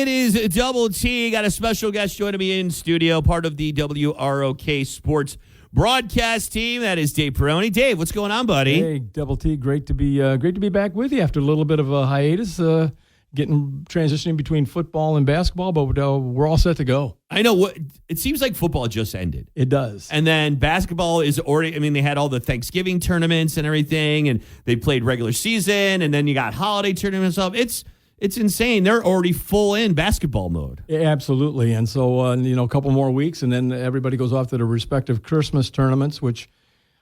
It is Double T. Got a special guest joining me in studio, part of the WROK Sports broadcast team. That is Dave Peroni. Dave, what's going on, buddy? Hey, Double T. Great to be back with you after a little bit of a hiatus, transitioning between football and basketball, but we're all set to go. I know. It seems like football just ended. It does. And then basketball is already, they had all the Thanksgiving tournaments and everything, and they played regular season, and then you got holiday tournaments up. It's insane. They're already full in basketball mode. Yeah, absolutely. And so, a couple more weeks, and then everybody goes off to their respective Christmas tournaments, which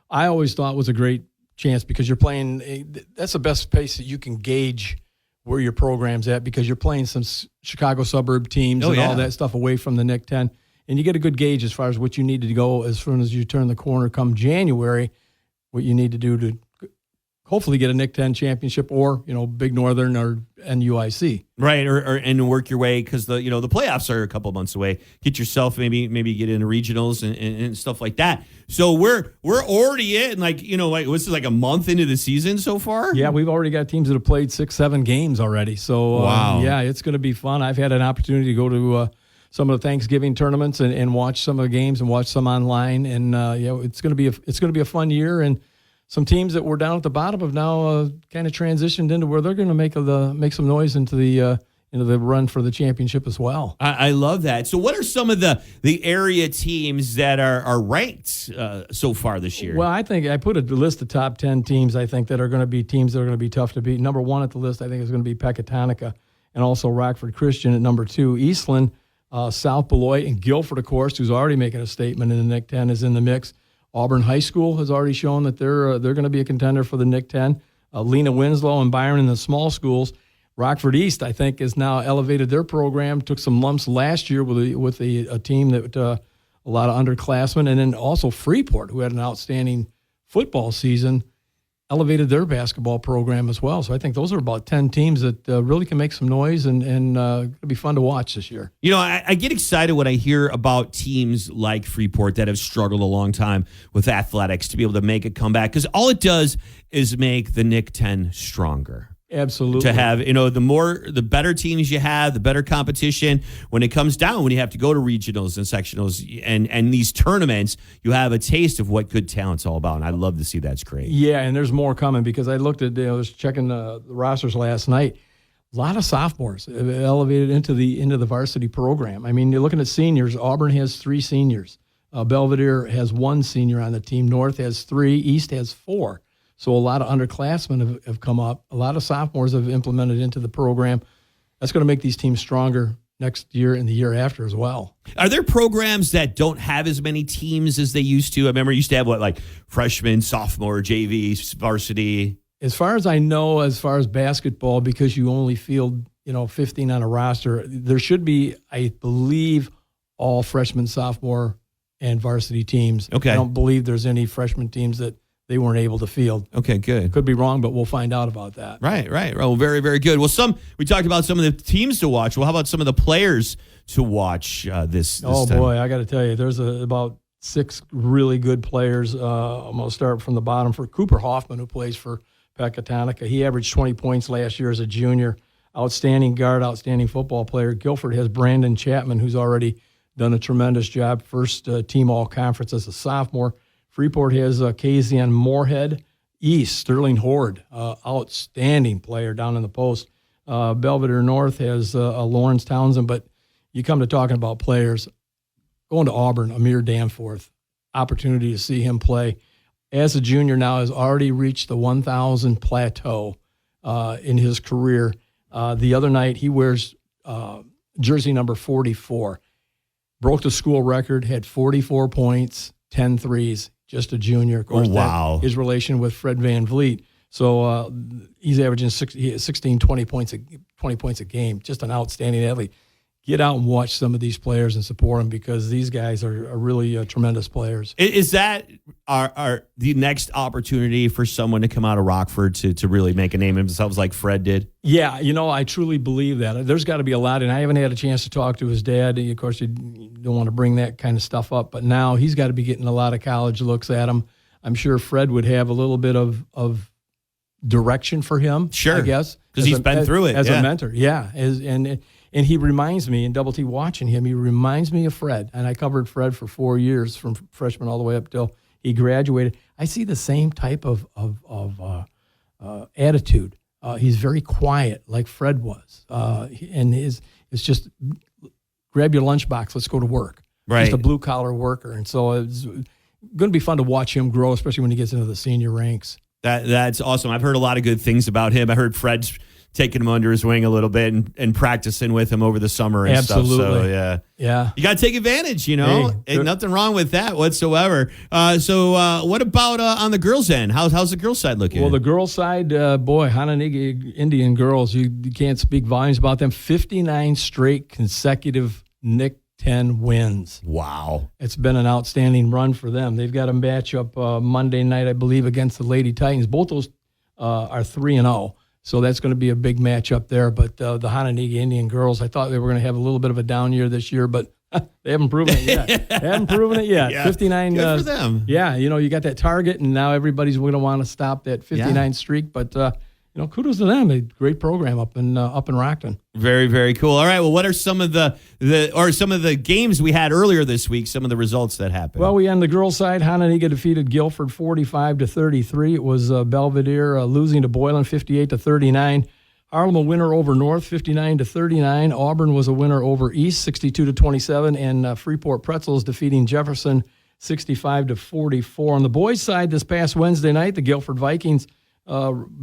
I always thought was a great chance because you're playing. That's the best place that you can gauge where your program's at because you're playing some Chicago suburb teams all that stuff away from the NIC 10. And you get a good gauge as far as what you need to go as soon as you turn the corner come January, what you need to do to hopefully get a NIC 10 championship or, Big Northern or NUIC. Right, and work your way because the playoffs are a couple months away. Get yourself maybe get into regionals and stuff like that. So we're already in this is like a month into the season so far. Yeah, we've already got teams that have played 6-7 games already. So wow. It's going to be fun. I've had an opportunity to go to some of the Thanksgiving tournaments and watch some of the games and watch some online. And it's going to be a fun year. And some teams that were down at the bottom have now kind of transitioned into where they're going to make some noise into the run for the championship as well. I love that. So what are some of the area teams that are ranked so far this year? Well, I think I put a list of top 10 teams I think that are going to be teams that are going to be tough to beat. Number one at the list I think is going to be Pecatonica and also Rockford Christian at number 2. Eastland, South Beloit, and Guilford, of course, who's already making a statement in the NIC 10 is in the mix. Auburn High School has already shown that they're going to be a contender for the NIC 10. Lena Winslow and Byron in the small schools. Rockford East, I think, has now elevated their program. Took some lumps last year with a team that a lot of underclassmen, and then also Freeport, who had an outstanding football season, elevated their basketball program as well. So I think those are about 10 teams that really can make some noise and it'll be fun to watch this year. I get excited when I hear about teams like Freeport that have struggled a long time with athletics to be able to make a comeback because all it does is make the NIC 10 stronger. Absolutely. To have, the better teams you have, the better competition. When it comes down, when you have to go to regionals and sectionals and these tournaments, you have a taste of what good talent's all about. And I love to see that. It's great. Yeah, and there's more coming because I looked at, I was checking the rosters last night. A lot of sophomores have elevated into the varsity program. You're looking at seniors. Auburn has 3 seniors. Belvedere has 1 senior on the team. North has 3. East has 4. So a lot of underclassmen have come up. A lot of sophomores have implemented into the program. That's going to make these teams stronger next year and the year after as well. Are there programs that don't have as many teams as they used to? I remember you used to have freshman, sophomore, JV, varsity. As far as I know, as far as basketball, because you only field 15 on a roster, there should be, I believe, all freshman, sophomore, and varsity teams. Okay. I don't believe there's any freshman teams that they weren't able to field. Okay, good. Could be wrong, but we'll find out about that. Right. Well, very, very good. Well, we talked about some of the teams to watch. Well, how about some of the players to watch this Oh, time? boy, I got to tell you, there's about 6 really good players. I'm going to start from the bottom for Cooper Hoffman, who plays for Pecatonica. He averaged 20 points last year as a junior. Outstanding guard, outstanding football player. Guilford has Brandon Chapman, who's already done a tremendous job. First team all-conference as a sophomore. Freeport has Kazian Moorhead. East, Sterling Horde, outstanding player down in the post. Belvedere North has Lawrence Townsend. But you come to talking about players, going to Auburn, Amir Danforth, opportunity to see him play. As a junior now, has already reached the 1,000 plateau in his career. The other night, he wears jersey number 44. Broke the school record, had 44 points, 10 threes. Just a junior. Of course, wow. His relation with Fred Van Vliet. So he's averaging 16, 20 points a game. Just an outstanding athlete. Get out and watch some of these players and support them because these guys are really tremendous players. Is that the next opportunity for someone to come out of Rockford to really make a name of themselves like Fred did? Yeah, I truly believe that. There's got to be a lot, and I haven't had a chance to talk to his dad. Of course, you don't want to bring that kind of stuff up, but now he's got to be getting a lot of college looks at him. I'm sure Fred would have a little bit of direction for him, sure, I guess. Because he's been through it. As a mentor, yeah. And he reminds me, in Double T watching him, he reminds me of Fred. And I covered Fred for 4 years, from freshman all the way up till he graduated. I see the same type of attitude. He's very quiet, like Fred was. And it's just grab your lunchbox, let's go to work. Right. Just a blue-collar worker. And so it's going to be fun to watch him grow, especially when he gets into the senior ranks. That's awesome. I've heard a lot of good things about him. I heard Fred's taking him under his wing a little bit and practicing with him over the summer and Absolutely. stuff. So, yeah. You got to take advantage, Ain't nothing wrong with that whatsoever. So what about on the girls' end? How's the girls' side looking? Well, the girls' side, Hananiga Indian girls, you can't speak volumes about them. 59 straight consecutive NIC 10 wins. Wow. It's been an outstanding run for them. They've got a matchup Monday night, I believe, against the Lady Titans. Both those are 3-0. So that's going to be a big matchup there. But the Hananiga Indian girls, I thought they were going to have a little bit of a down year this year, but they haven't proven it yet. Yeah. 59. Good for them. Yeah, you got that target, and now everybody's going to want to stop that 59 streak. But kudos to them. A great program up in Rockton. Very, very cool. All right. Well, what are some of the games we had earlier this week? Some of the results that happened. Well, on the girls' side, Hananiga defeated Guilford 45-33. It was Belvedere losing to Boylan 58-39. Harlem a winner over North 59-39. Auburn was a winner over East 62-27, and Freeport Pretzels defeating Jefferson 65-44. On the boys' side, this past Wednesday night, the Guilford Vikings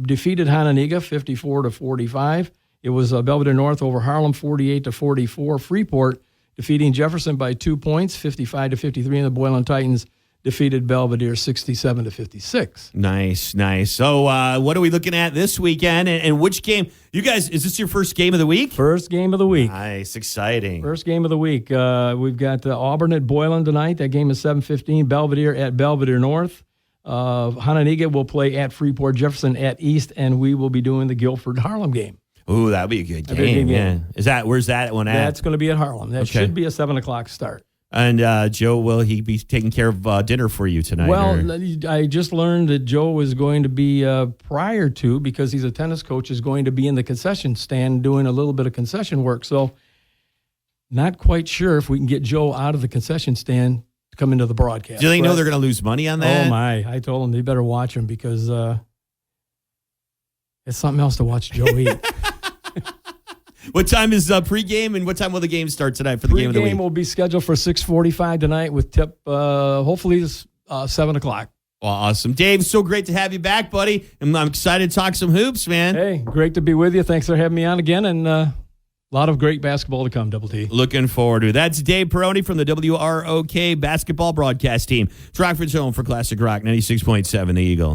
defeated Hananiga 54-45. It was Belvedere North over Harlem 48-44. Freeport defeating Jefferson by 2 points, 55-53, and the Boylan Titans defeated Belvedere 67-56. Nice. So what are we looking at this weekend, and which game? You guys, is this your first game of the week? First game of the week. Nice, exciting. First game of the week. We've got Auburn at Boylan tonight. That game is 7:15. Belvedere at Belvedere North. Hananiga will play at Freeport, Jefferson at East, and we will be doing the Guilford Harlem game. Ooh, that'll be a good game. Yeah. Where's that one at? That's going to be at Harlem. That should be a 7:00 start. And Joe, will he be taking care of dinner for you tonight? Well, I just learned that Joe was going to be prior to, because he's a tennis coach, is going to be in the concession stand doing a little bit of concession work. So not quite sure if we can get Joe out of the concession stand to come into the broadcast. Do they know they're going to lose money on that? Oh, my. I told them they better watch him, because it's something else to watch Joe eat. What time is pregame, and what time will the game start tonight for the game of the week? Pregame will be scheduled for 6:45 tonight with tip, hopefully, 7:00. Well, awesome. Dave, so great to have you back, buddy. And I'm excited to talk some hoops, man. Hey, great to be with you. Thanks for having me on again, and a lot of great basketball to come, Double T. Looking forward to it. That's Dave Peroni from the WROK basketball broadcast team. It's Rockford's home for Classic Rock 96.7, The Eagle.